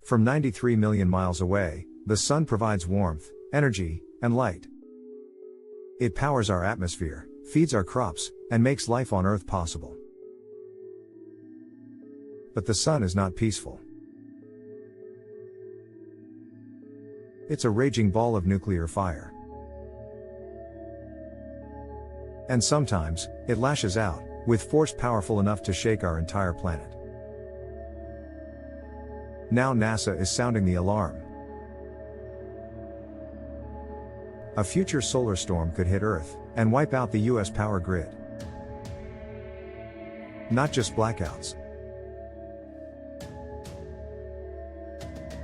From 93 million miles away, the sun provides warmth, energy, and light. It powers our atmosphere, feeds our crops, and makes life on Earth possible. But the sun is not peaceful. It's a raging ball of nuclear fire. And sometimes, it lashes out, with force powerful enough to shake our entire planet. Now NASA is sounding the alarm. A future solar storm could hit Earth, and wipe out the US power grid. Not just blackouts.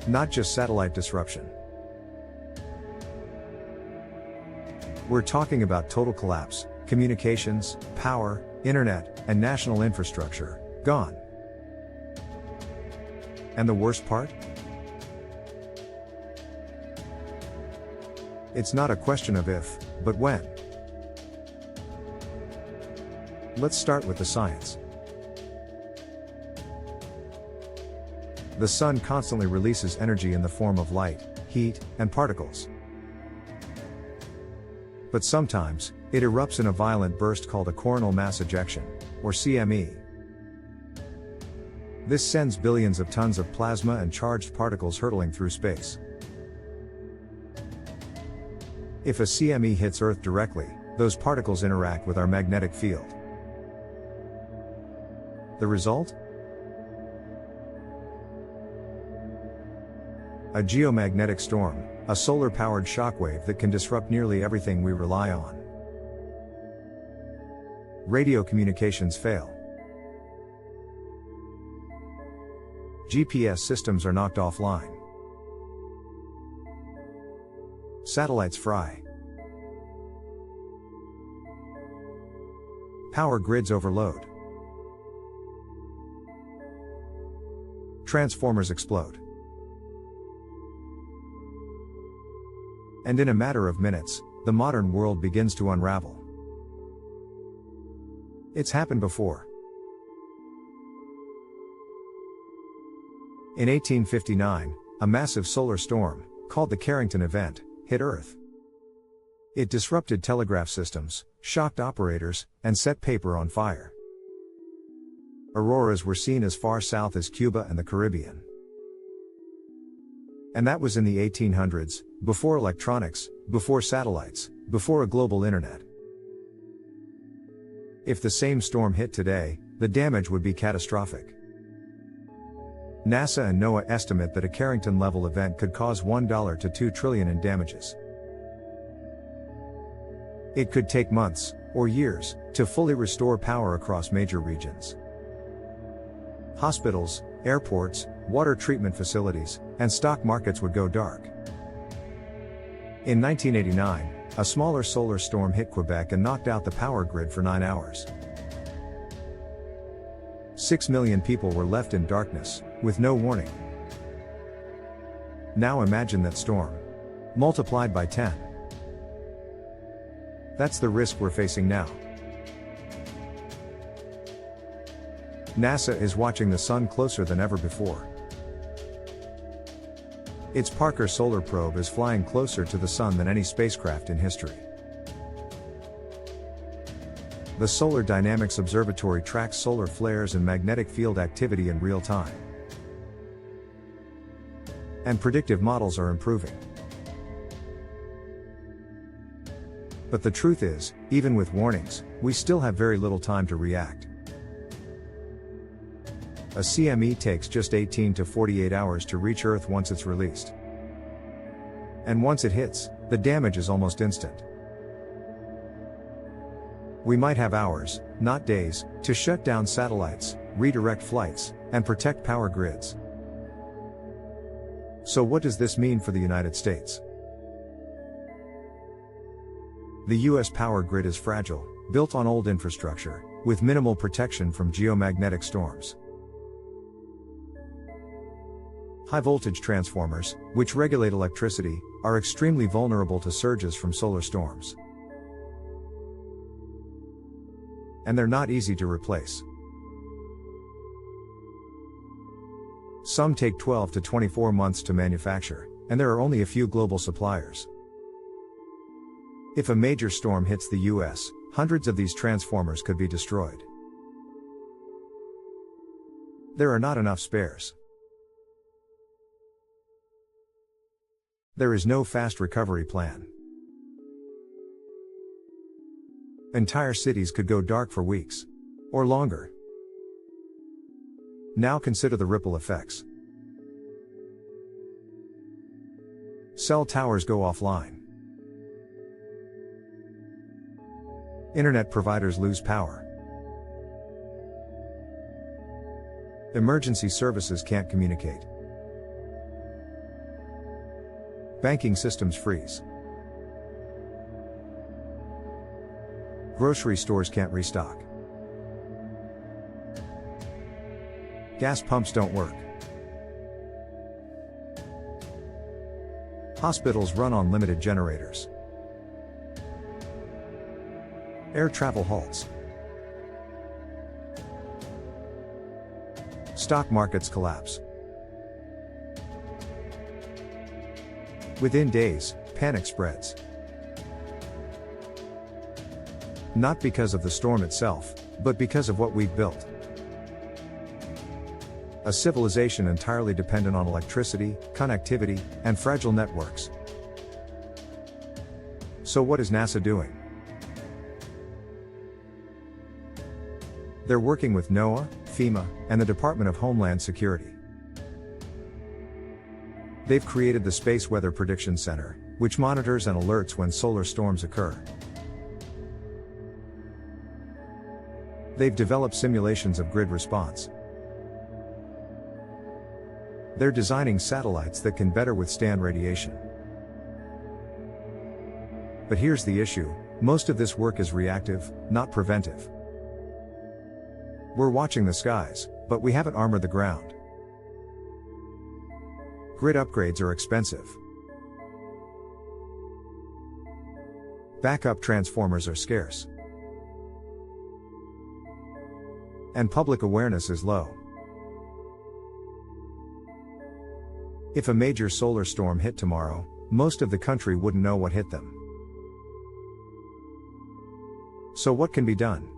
Not just satellite disruption. We're talking about total collapse, communications, power, internet, and national infrastructure, gone. And the worst part? It's not a question of if, but when. Let's start with the science. The sun constantly releases energy in the form of light, heat, and particles. But sometimes, it erupts in a violent burst called a coronal mass ejection, or CME. This sends billions of tons of plasma and charged particles hurtling through space. If a CME hits Earth directly, those particles interact with our magnetic field. The result? A geomagnetic storm, a solar-powered shockwave that can disrupt nearly everything we rely on. Radio communications fail. GPS systems are knocked offline. Satellites fry. Power grids overload. Transformers explode. And in a matter of minutes, the modern world begins to unravel. It's happened before. In 1859, a massive solar storm, called the Carrington event, hit Earth. It disrupted telegraph systems, shocked operators, and set paper on fire. Auroras were seen as far south as Cuba and the Caribbean. And that was in the 1800s, before electronics, before satellites, before a global internet. If the same storm hit today, the damage would be catastrophic. NASA and NOAA estimate that a Carrington-level event could cause $1 to $2 trillion in damages. It could take months, or years, to fully restore power across major regions. Hospitals, airports, water treatment facilities, and stock markets would go dark. In 1989, a smaller solar storm hit Quebec and knocked out the power grid for 9 hours. 6 million people were left in darkness, with no warning. Now imagine that storm. Multiplied by 10. That's the risk we're facing now. NASA is watching the sun closer than ever before. Its Parker Solar Probe is flying closer to the sun than any spacecraft in history. The Solar Dynamics Observatory tracks solar flares and magnetic field activity in real time. And predictive models are improving. But the truth is, even with warnings, we still have very little time to react. A CME takes just 18 to 48 hours to reach Earth once it's released. And once it hits, the damage is almost instant. We might have hours, not days, to shut down satellites, redirect flights, and protect power grids. So what does this mean for the United States? The US power grid is fragile, built on old infrastructure, with minimal protection from geomagnetic storms. High-voltage transformers, which regulate electricity, are extremely vulnerable to surges from solar storms. And they're not easy to replace. Some take 12 to 24 months to manufacture, and there are only a few global suppliers. If a major storm hits the US, hundreds of these transformers could be destroyed. There are not enough spares. There is no fast recovery plan. Entire cities could go dark for weeks. Or longer. Now consider the ripple effects. Cell towers go offline. Internet providers lose power. Emergency services can't communicate. Banking systems freeze. Grocery stores can't restock. Gas pumps don't work. Hospitals run on limited generators. Air travel halts. Stock markets collapse. Within days, panic spreads. Not because of the storm itself, but because of what we've built. A civilization entirely dependent on electricity, connectivity, and fragile networks. So what is NASA doing? They're working with NOAA, FEMA, and the Department of Homeland Security. They've created the Space Weather Prediction Center, which monitors and alerts when solar storms occur. They've developed simulations of grid response. They're designing satellites that can better withstand radiation. But here's the issue, most of this work is reactive, not preventive. We're watching the skies, but we haven't armored the ground. Grid upgrades are expensive. Backup transformers are scarce. And public awareness is low. If a major solar storm hit tomorrow, most of the country wouldn't know what hit them. So what can be done?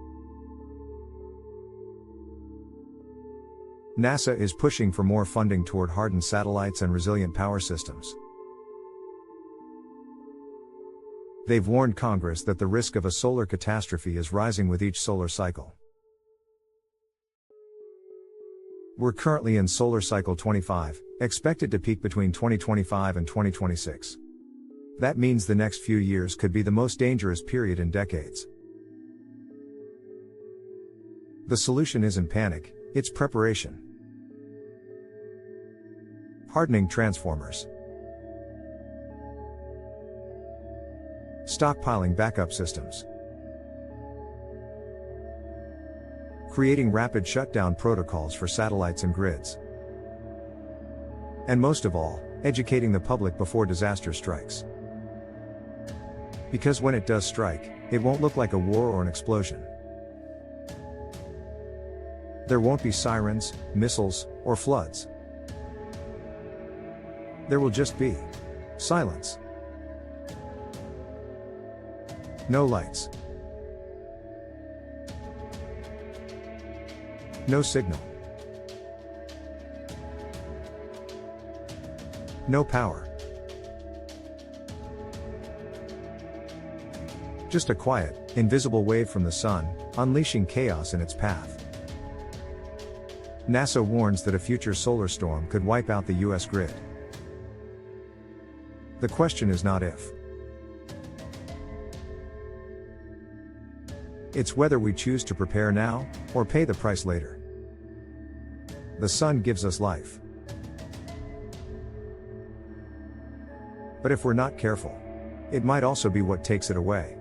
NASA is pushing for more funding toward hardened satellites and resilient power systems. They've warned Congress that the risk of a solar catastrophe is rising with each solar cycle. We're currently in solar cycle 25, expected to peak between 2025 and 2026. That means the next few years could be the most dangerous period in decades. The solution isn't panic, it's preparation. Hardening transformers. Stockpiling backup systems. Creating rapid shutdown protocols for satellites and grids. And most of all, educating the public before disaster strikes. Because when it does strike, it won't look like a war or an explosion. There won't be sirens, missiles, or floods. There will just be silence. No lights. No signal. No power. Just a quiet, invisible wave from the sun, unleashing chaos in its path. NASA warns that a future solar storm could wipe out the US grid. The question is not if. It's whether we choose to prepare now, or pay the price later. The sun gives us life. But if we're not careful, it might also be what takes it away.